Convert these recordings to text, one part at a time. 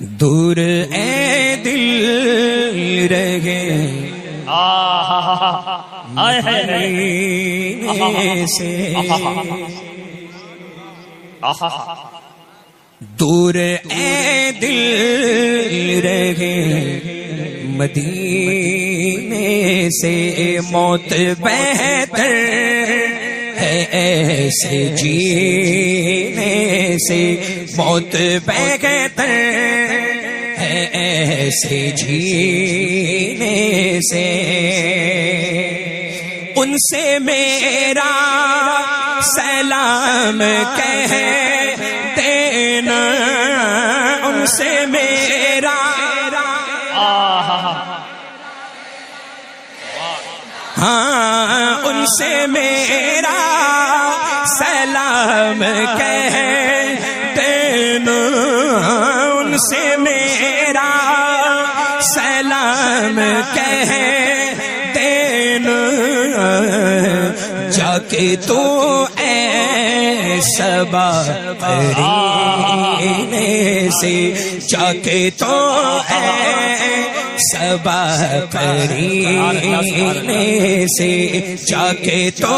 دور اے دل رہے مدینے سے، دور اے دل رہے مدینے سے، موت بہتر ہے ایسے جینے سے، موت بہتر ہے ایسے جینے سے، ان سے میرا سلام کہہ دینا، ان سے میرا ہاں، ان سے میرا سلام کہہ دینا، ان سے میرا سلام کہہ دینا، جا کے تو اے صبا قرینے سے، جا کے تو اے صبا قرینے سے، جا کے تو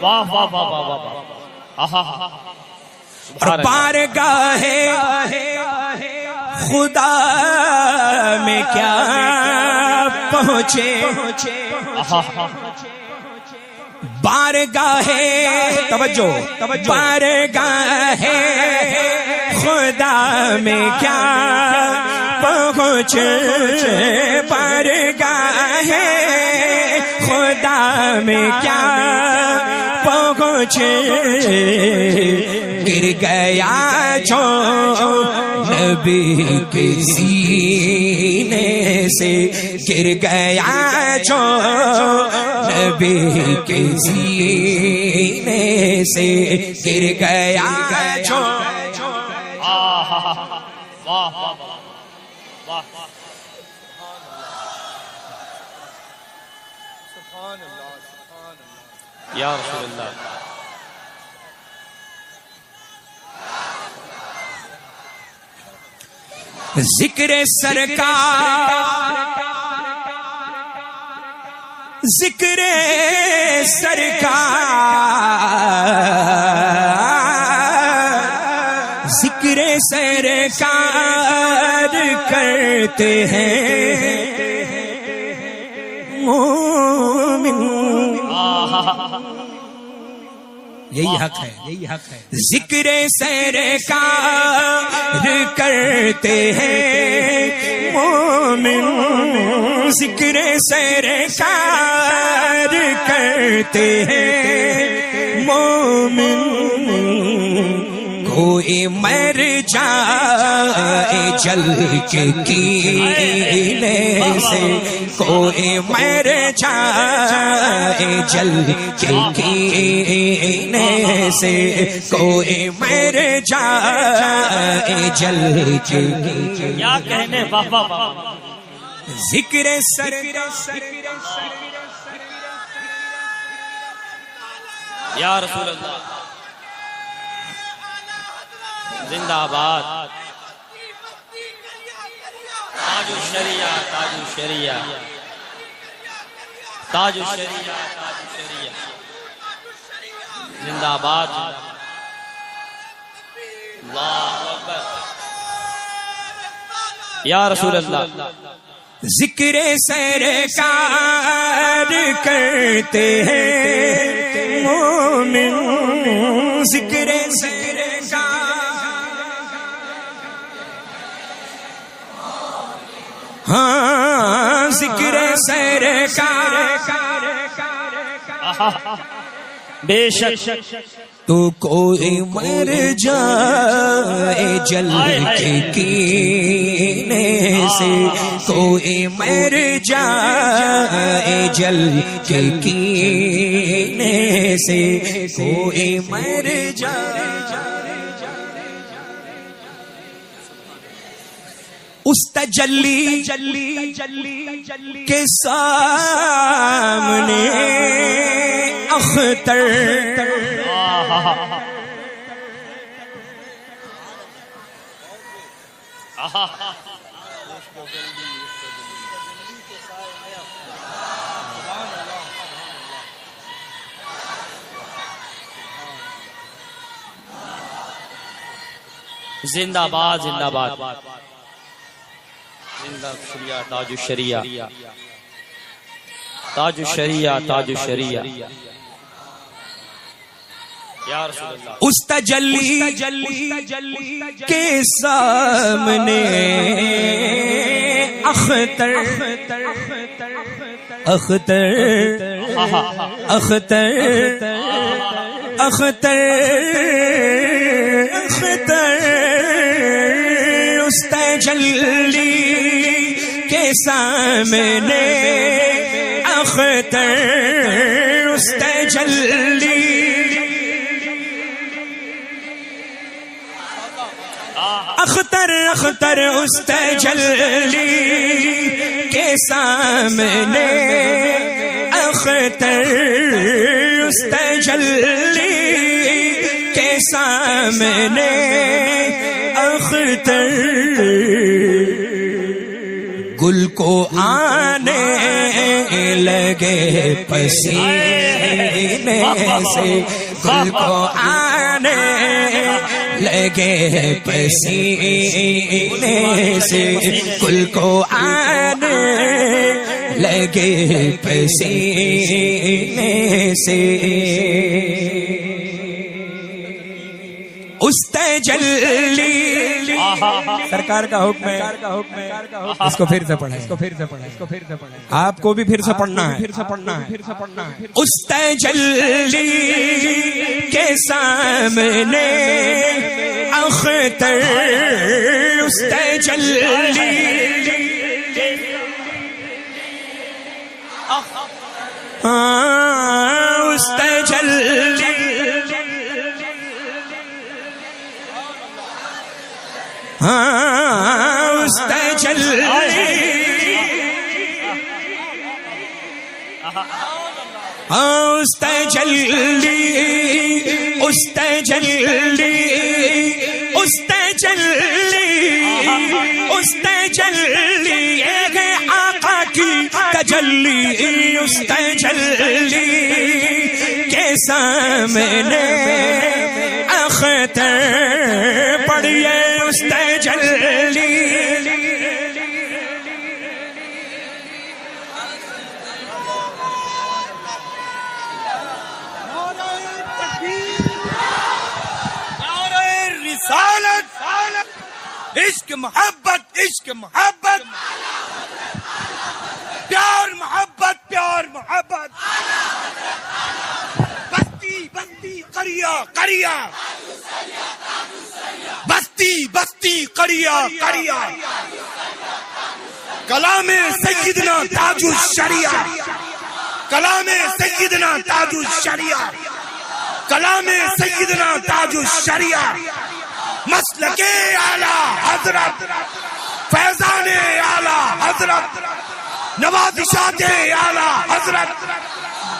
واہ واہ واہ واہ واہ، اور بارگاہ خدا میں کیا پہنچے، بارگاہ توجہ، بارگاہ خدا میں کیا پہنچے، بارگاہ خدا میں کیا پہنچے، گر گیا جو نبی کے سینے سے، گر گیا جو نبی کے سینے سے، گر گیا جو یا رسول اللہ، ذکر سرکار، ذکر سرکار، ذکر سرکار کرتے ہیں مومن، یہی حق ہے، یہی حق ہے، ذکر سرکار کرتے ہیں مومن، ذکر سرکار کرتے ہیں مومن، کوئی مر جائے جل کے کینے سے، کوئی مر جائے جل کے کینے سے، کوئی مر جائے جل کے کیا کہنے بابا، ذکر سر یا رسول اللہ، زندہ آباد، تاج الشریعہ، تاج الشریعہ، تاج الشریعہ، تاج الشریعہ، زندہ آباد، اللہ اکبر، یا رسول اللہ، ذکر سرکار کرتے ہیں مومن، ذکر ہاں، ذکر سرکار، بے شک تو کوئی مر جائے جل کے کینے سے، کوئی مر جائے جل کے کینے سے، کوئی مر جائے اس تجلی کے سامنے اختر، زندہ باد زندہ باد زندہ شریعہ تاج الشریعہ تاج الشریعہ تاج الشریعہ یا رسول اللہ اس تجلی کے سامنے اختر اختر اختر اختر اختر اس تجلی کے سامنے اختر اس تجلی اختر اختر اس تجلی کے سامنے اختر اس تجلی کے سامنے اختر گل کو آنے لگے پسینے سے گل کو آنے لگے پسینے سے گل کو آنے لگے پسینے سے اس تجلی سرکار کا حکم ہے اس کو پھر سے پڑھیں آپ کو بھی پھر سے پڑھنا ہے اس تجلی کے سامنے اختر اس تجلی اس تجلی اس تجلی اس تجلی اس تجلی اس تجلی اس تجلی ایک آقا کی تجلی اس تجلی کے سامنے اختر پڑھیے اس تجلی رسالت عشق محبت عشق محبت پیار محبت پیار محبت بستی بستی قریہ قریہ بستی بستی قریہ قریہ کلام سیدنا تاج الشریعہ کلام سیدنا تاج الشریعہ کلام سیدنا تاج الشریعہ مسلک اعلی حضرت فیضان اعلی حضرت نوازشات اعلی حضرت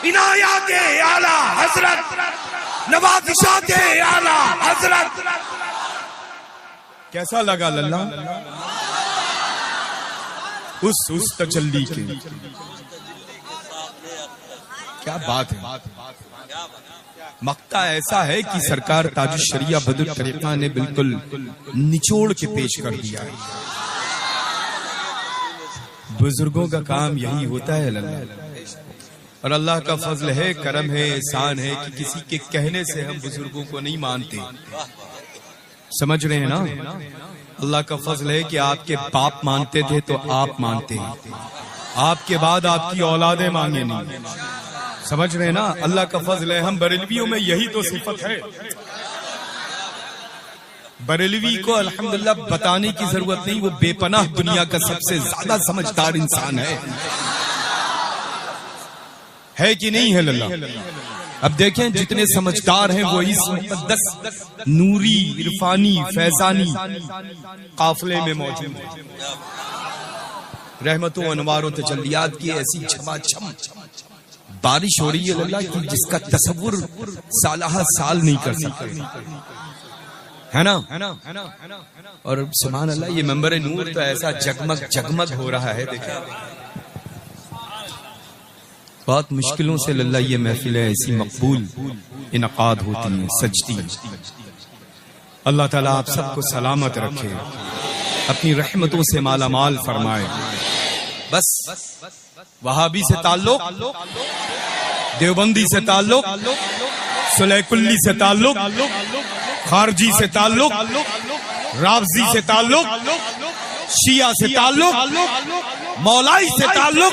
عنایات اعلی حضرت نوازشات اعلی حضرت کیسا لگا للہ اس تجلی کے کیا بات ہے مقطع ایسا ہے کہ سرکار تاج الشریعہ بدر طریقہ نے بالکل نچوڑ کے پیش کر دیا ہے بزرگوں کا کام یہی ہوتا ہے اللہ اور اللہ کا فضل ہے کرم ہے احسان ہے کہ کسی کے کہنے سے ہم بزرگوں کو نہیں مانتے سمجھ رہے ہیں نا اللہ کا فضل ہے کہ آپ کے باپ مانتے تھے تو آپ مانتے ہیں آپ کے بعد آپ کی اولادیں مانگے نہیں سمجھ رہے ہیں نا اللہ کا فضل ہے ہم بریلویوں میں یہی تو صفت ہے بریلوی کو الحمدللہ بتانے کی ضرورت نہیں وہ بے پناہ دنیا کا سب سے زیادہ سمجھدار انسان ہے کہ نہیں ہے اللہ اب دیکھیں جتنے سمجھدار ہیں وہ اس مقدس نوری عرفانی فیضانی قافلے میں موجود ہیں رحمتوں انوار و تجلیات کی ایسی چھما چھم بارش ہو رہی ہے اللہ کی جس کا تصور سالہ سال نہیں کر سکتے ہے نا؟ اور سبحان اللہ یہ منبر نور تو ایسا جگمگ جگمگ ہو رہا ہے. دیکھیں بہت مشکلوں سے اللہ یہ محفلیں ایسی مقبول انعقاد ہوتی ہیں، سجتی. اللہ تعالیٰ آپ سب کو سلامت رکھے، اپنی رحمتوں سے مالا مال فرمائے. بس وہابی سے تعلق، دیوبندی سے تعلق، صلح کلی سے تعلق، خارجی سے تعلق، رافضی سے تعلق، شیعہ سے تعلق، مولائی سے تعلق،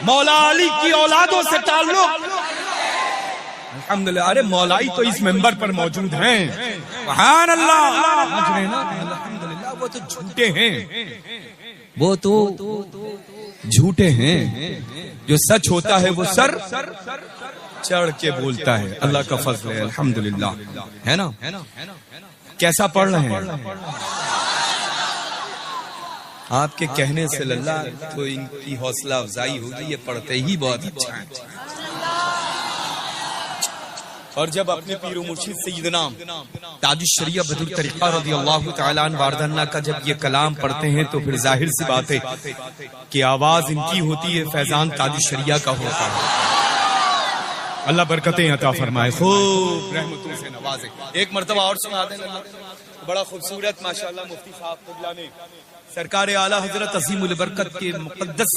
مولا علی کی اولادوں سے تعلق. الحمدللہ. ارے مولائی تو اس منبر پر موجود ہیں. سبحان اللہ. الحمدللہ. وہ تو جھوٹے ہیں، وہ تو جھوٹے ہیں. جو سچ ہوتا ہے وہ سر چڑھ کے بولتا ہے. اللہ کا فضل ہے الحمدللہ. ہے نا؟ کیسا پڑھ رہے ہیں آپ کے کہنے سے اللہ تو ان کی حوصلہ افزائی ہوگی. یہ پڑھتے ہی بہت اچھا ہے. اور جب اپنے پیر و مرشد سیدنا تاج الشریعہ بدر الطریقہ رضی اللہ تعالیٰ عنہ واردانہ کا جب یہ کلام پڑھتے ہیں تو پھر ظاہر سی بات ہے کہ آواز ان کی ہوتی ہے، فیضان تاج الشریعہ کا ہوتا ہے. اللہ برکتیں عطا فرمائے، خوب رحمتوں سے نوازے. ایک مرتبہ اور سنا دیں. بڑا خوبصورت ماشاءاللہ مفتی صاحب قبلہ نے سرکار اعلی حضرت عظیم البرکت کے مقدس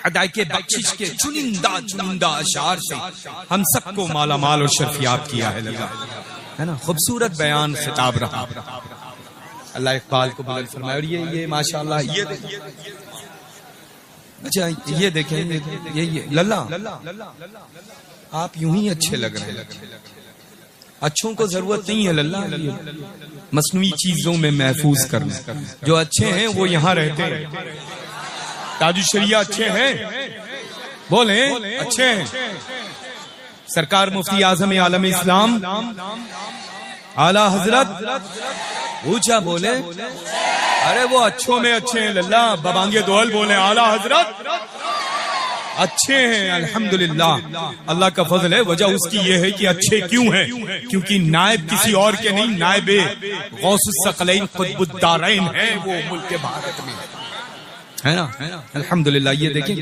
ہدایت بخشش کے چنندہ اشعار سے ہم سب کو مالا مال اور شرفیاب کیا ہے. ہے نا؟ خوبصورت بیان خطاب رہا. اللہ اقبال کو بلند فرمائے. اور یہ ماشاءاللہ اچھا یہ دیکھیں یہ للہ آپ یوں ہی اچھے لگ رہے ہیں. اچھوں کو ضرورت نہیں ہے للہ مصنوعی چیزوں میں محفوظ کرنا. جو اچھے ہیں وہ یہاں رہتے ہیں. تاج الشریعہ اچھے ہیں، بولیں اچھے ہیں. سرکار مفتی اعظم عالم اسلام اعلی حضرت اونچا بولے. ارے وہ اچھوں میں اچھے ہیں للہ. ببانگے دول بولے اعلی حضرت اچھے ہیں الحمدللہ. اللہ کا فضل ہے. وجہ اس کی یہ ہے کہ اچھے کیوں ہیں؟ کیونکہ نائب کسی اور کے نہیں، نائب غوث الثقلین قطب الدارین ہے وہ ملک بھارت میں. ہے نا؟ الحمدللہ. یہ دیکھیں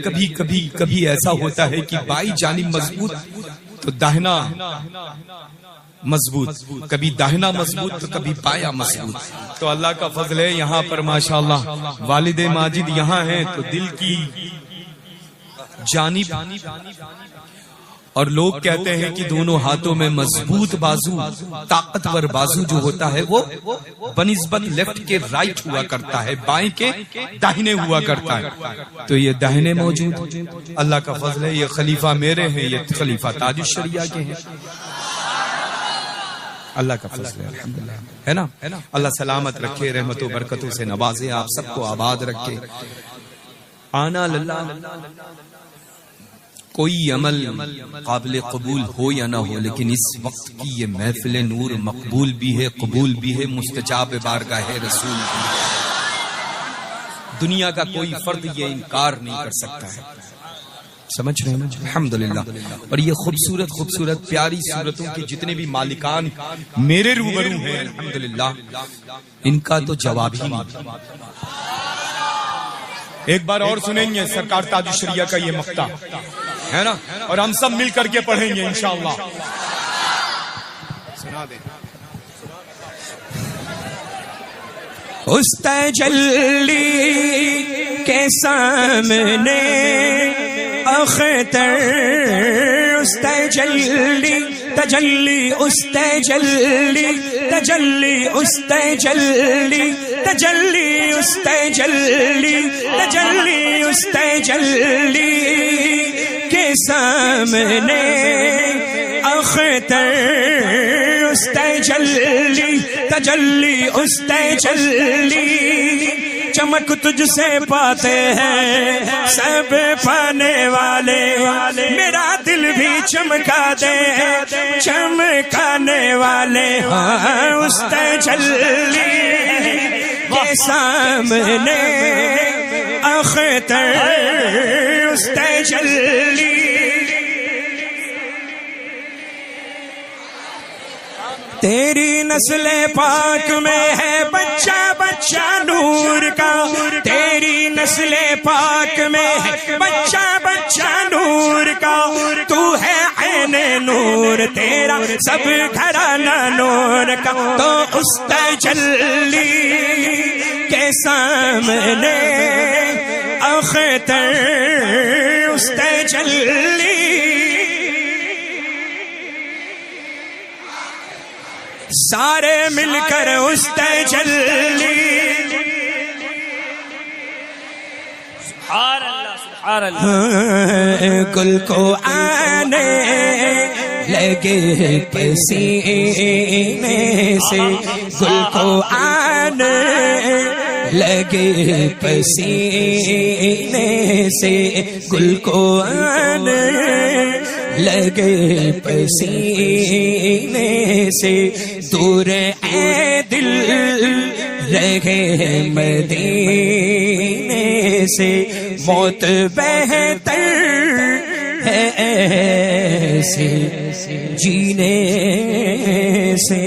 کبھی ایسا ہوتا ہے کہ بائی جانب مضبوط تو داہنا مضبوط، کبھی داہنا مضبوط تو کبھی بایاں مضبوط. تو اللہ کا فضل ہے یہاں پر ماشاءاللہ والد ماجد یہاں ہیں تو دل کی جانب. اور لوگ کہتے ہیں کہ دونوں ہاتھوں میں مضبوط بازو، طاقتور بازو جو ہوتا ہے وہ بنسبت لیفٹ کے رائٹ ہوا کرتا ہے، بائیں کے داہنے ہوا کرتا ہے. تو یہ داہنے موجود. اللہ کا فضل ہے یہ خلیفہ میرے ہیں، یہ خلیفہ تاج الشریعہ کے ہیں. اللہ کا فضل ہے الحمدللہ. ہے نا؟ اللہ سلامت رکھے، رحمت و برکتوں سے نوازے، آپ سب کو آباد رکھے. آنا للہ کوئی عمل قابل قبول ہو یا نہ ہو، لیکن اس وقت کی یہ محفل نور مقبول بھی ہے، قبول بھی ہے، مستجاب بارگاہ رسول بھی. دنیا کا کوئی فرد یہ انکار نہیں کر سکتا ہے. سمجھ رہے ہیں الحمدللہ. اور یہ خوبصورت پیاری صورتوں کے جتنے بھی مالکان میرے روبرو ہیں الحمدللہ، ان کا تو جواب ہی نہیں. ایک بار اور سنیں گے سرکار تاج الشریعہ کا یہ مقطع، ہے نا؟ اور ہم سب مل کر کے پڑھیں گے انشاءاللہ. سنا دیں. اس تجلی کے سامنے اختر، اس تجلی تجلی، اس تجلی تجلی، اس تجلی تجلی، اس تجلی تجلی، اس تجلی کے سامنے اختر، اس تجلی تجلی، اس تجلی چمک تجھ سے پاتے ہیں سب پانے والے. میرا دل بھی چمکا دے چمکانے والے. ہاں اس تجلی کے سامنے اختر، اس تجلی. تیری نسل پاک میں ہے بچہ بچہ نور کا، تیری نسل پاک میں ہے بچہ بچہ نور کا، تو ہے عین نور تیرا سب گھرانہ نور کا، تو اس تجلی کے سامنے اختر اس تجلی سارے مل کر اس تجلی سبحان اللہ سبحان اللہ گل کو آنے لگے پسینے سے، گل کو آنے لگے پسینے سے، گل کو آنے لگے پسینے سے، دور اے دل رہے مدینے سے، موت بہتر ہے ایسے جینے سے۔